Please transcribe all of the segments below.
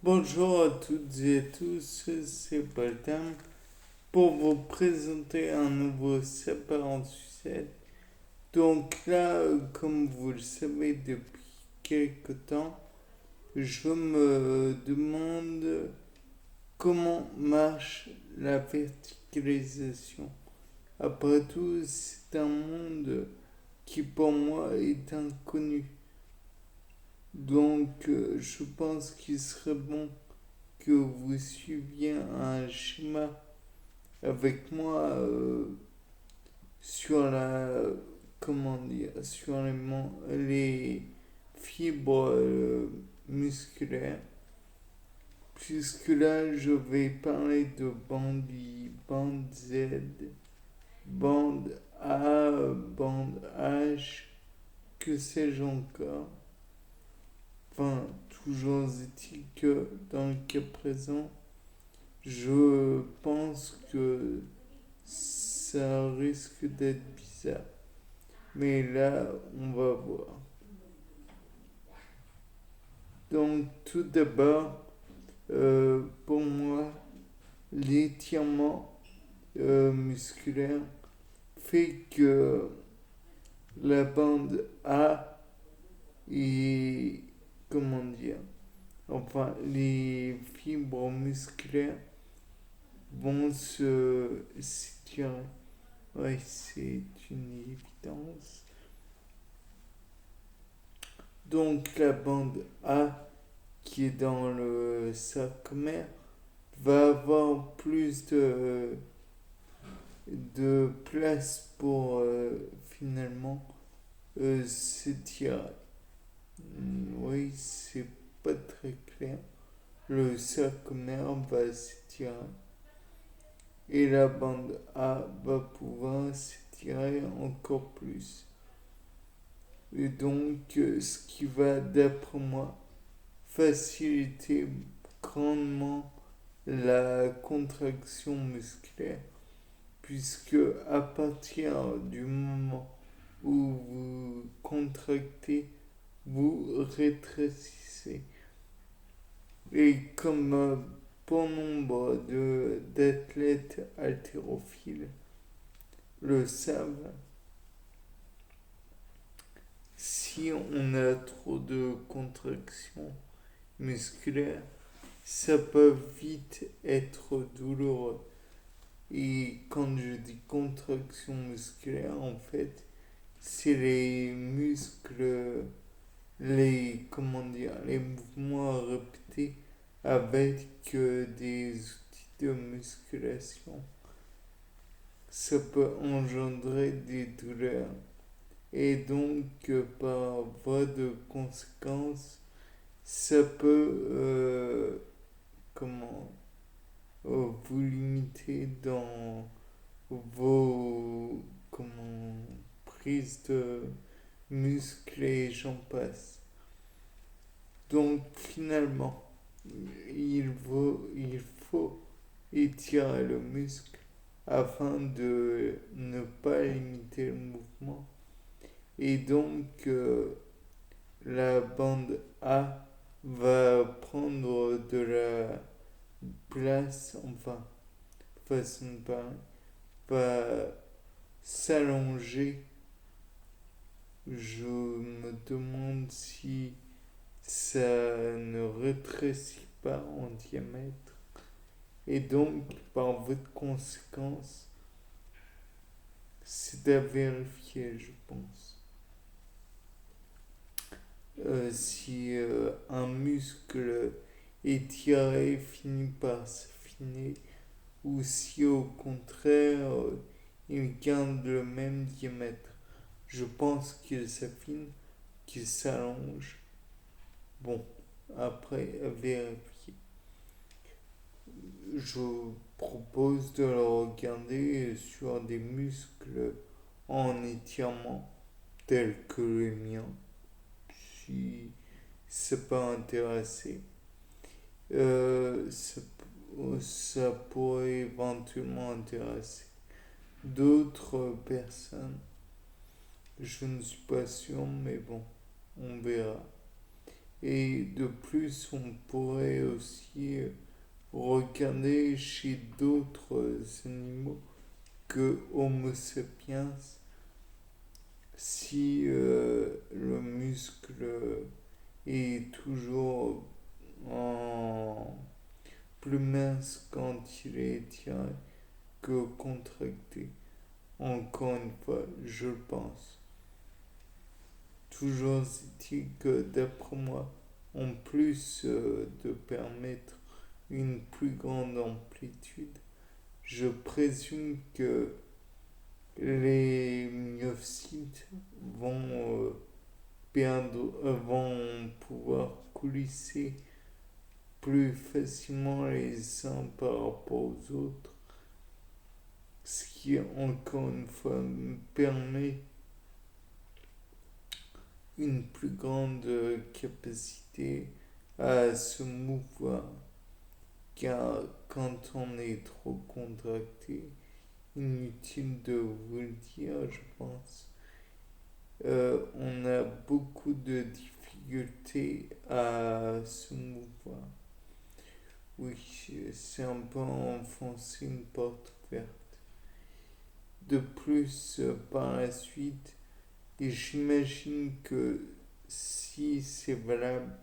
Bonjour à toutes et à tous, c'est Baltam pour vous présenter un nouveau sapin en sucette. Donc là, comme vous le savez depuis quelque temps, je me demande comment marche la verticalisation. Après tout, c'est un monde qui pour moi est inconnu. Donc je pense qu'il serait bon que vous suiviez un schéma avec moi sur la comment dire sur les fibres musculaires, puisque là je vais parler de bande I, bande Z, bande A, bande H, que sais-je encore. Enfin, toujours est-il que dans le cas présent, je pense que ça risque d'être bizarre. Mais là, on va voir. Donc, tout d'abord, pour moi, l'étirement musculaire fait que la bande A est, comment dire, enfin, les fibres musculaires vont s'étirer. Oui, c'est une évidence. Donc la bande A qui est dans le sarcomère va avoir plus de place pour finalement s'étirer. Oui, c'est pas très clair. Le sarcomère va s'étirer et la bande A va pouvoir s'étirer encore plus. Et donc, ce qui va, d'après moi, faciliter grandement la contraction musculaire, puisque à partir du moment où vous contractez, vous rétrécissez. Et comme bon nombre d'athlètes haltérophiles le savent, si on a trop de contractions musculaires, ça peut vite être douloureux. Et quand je dis contraction musculaire, en fait, c'est les muscles, comment dire, les mouvements répétés avec des outils de musculation. Ça peut engendrer des douleurs. Et donc, par voie de conséquence, ça peut, comment, vous limiter dans vos, comment, prises de muscles et j'en passe. Donc, finalement, il faut étirer le muscle afin de ne pas limiter le mouvement. Et donc, la bande A va prendre de la place, enfin, façon de parler, va s'allonger. Je me demande si ça ne rétrécit pas en diamètre. Et donc, par votre conséquence, c'est à vérifier, je pense. Si un muscle étiré finit par s'affiner ou si au contraire il garde le même diamètre. Je pense qu'il s'affine, qu'il s'allonge. Bon, après à vérifier. Je propose de le regarder sur des muscles en étirement tels que les miens, si c'est pas intéressé. Ça pourrait éventuellement intéresser d'autres personnes. Je ne suis pas sûr, mais bon, on verra. Et de plus, on pourrait aussi regarder chez d'autres animaux que Homo sapiens si le muscle est toujours en plus mince quand il est étiré que contracté. Encore une fois, je pense. Toujours est-il que d'après moi, en plus de permettre une plus grande amplitude, je présume que les myofcites vont pouvoir coulisser plus facilement les uns par rapport aux autres, ce qui encore une fois me permet une plus grande capacité à se mouvoir, car quand on est trop contracté, inutile de vous le dire, je pense, on a beaucoup de difficultés à se mouvoir. Oui, c'est un peu enfoncer une porte ouverte. De plus, par la suite, et j'imagine que si c'est valable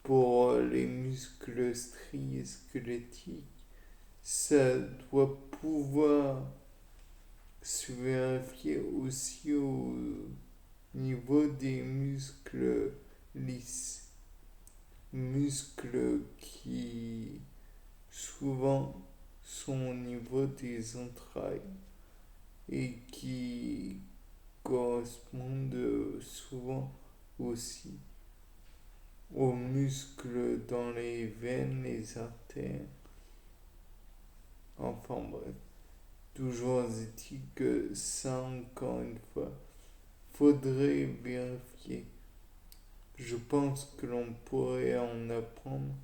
pour les muscles striés squelettiques, ça doit pouvoir se vérifier aussi au niveau des muscles lisses. Muscles qui souvent sont au niveau des entrailles et qui correspondent souvent aussi aux muscles dans les veines, les artères. Enfin bref, toujours est-il que ça, encore une fois, faudrait vérifier. Je pense que l'on pourrait en apprendre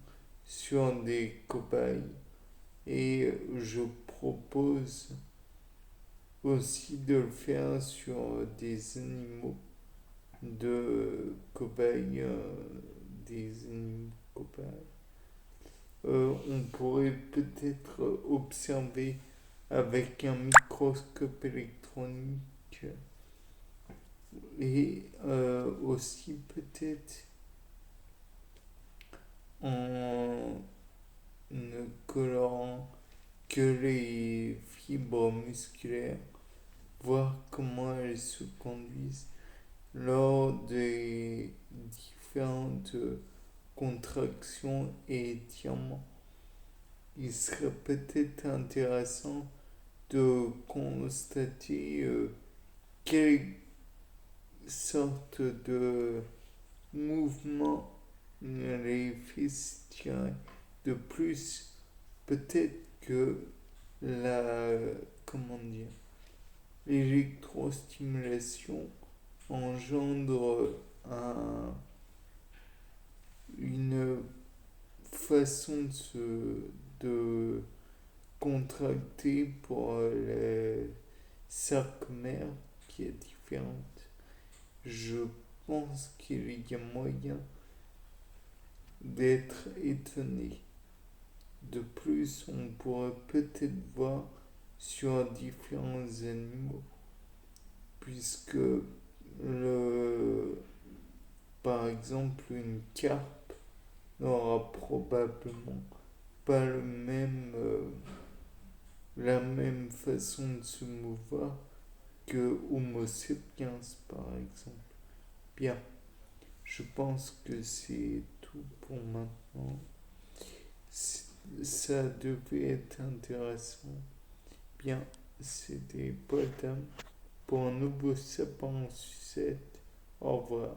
sur des cobayes et je propose aussi de le faire sur des animaux de cobayes, des animaux cobayes. On pourrait peut-être observer avec un microscope électronique et aussi peut-être en ne colorant que les fibres musculaires, voir comment elles se conduisent lors des différentes contractions et étirements. Il serait peut-être intéressant de constater quelle sorte de mouvement les fesses tirent. De plus, peut-être que la, comment dire, l'électrostimulation engendre une façon de contracter pour les sarcomères qui est différente. Je pense qu'il y a moyen d'être étonné. De plus, on pourrait peut-être voir sur différents animaux, puisque par exemple une carpe n'aura probablement pas la même façon de se mouvoir que Homo sapiens par exemple. Bien, je pense que c'est tout pour maintenant. Ça devait être intéressant. Bien, c'était Paul Tam pour un nouveau sapin en sucette. Au revoir.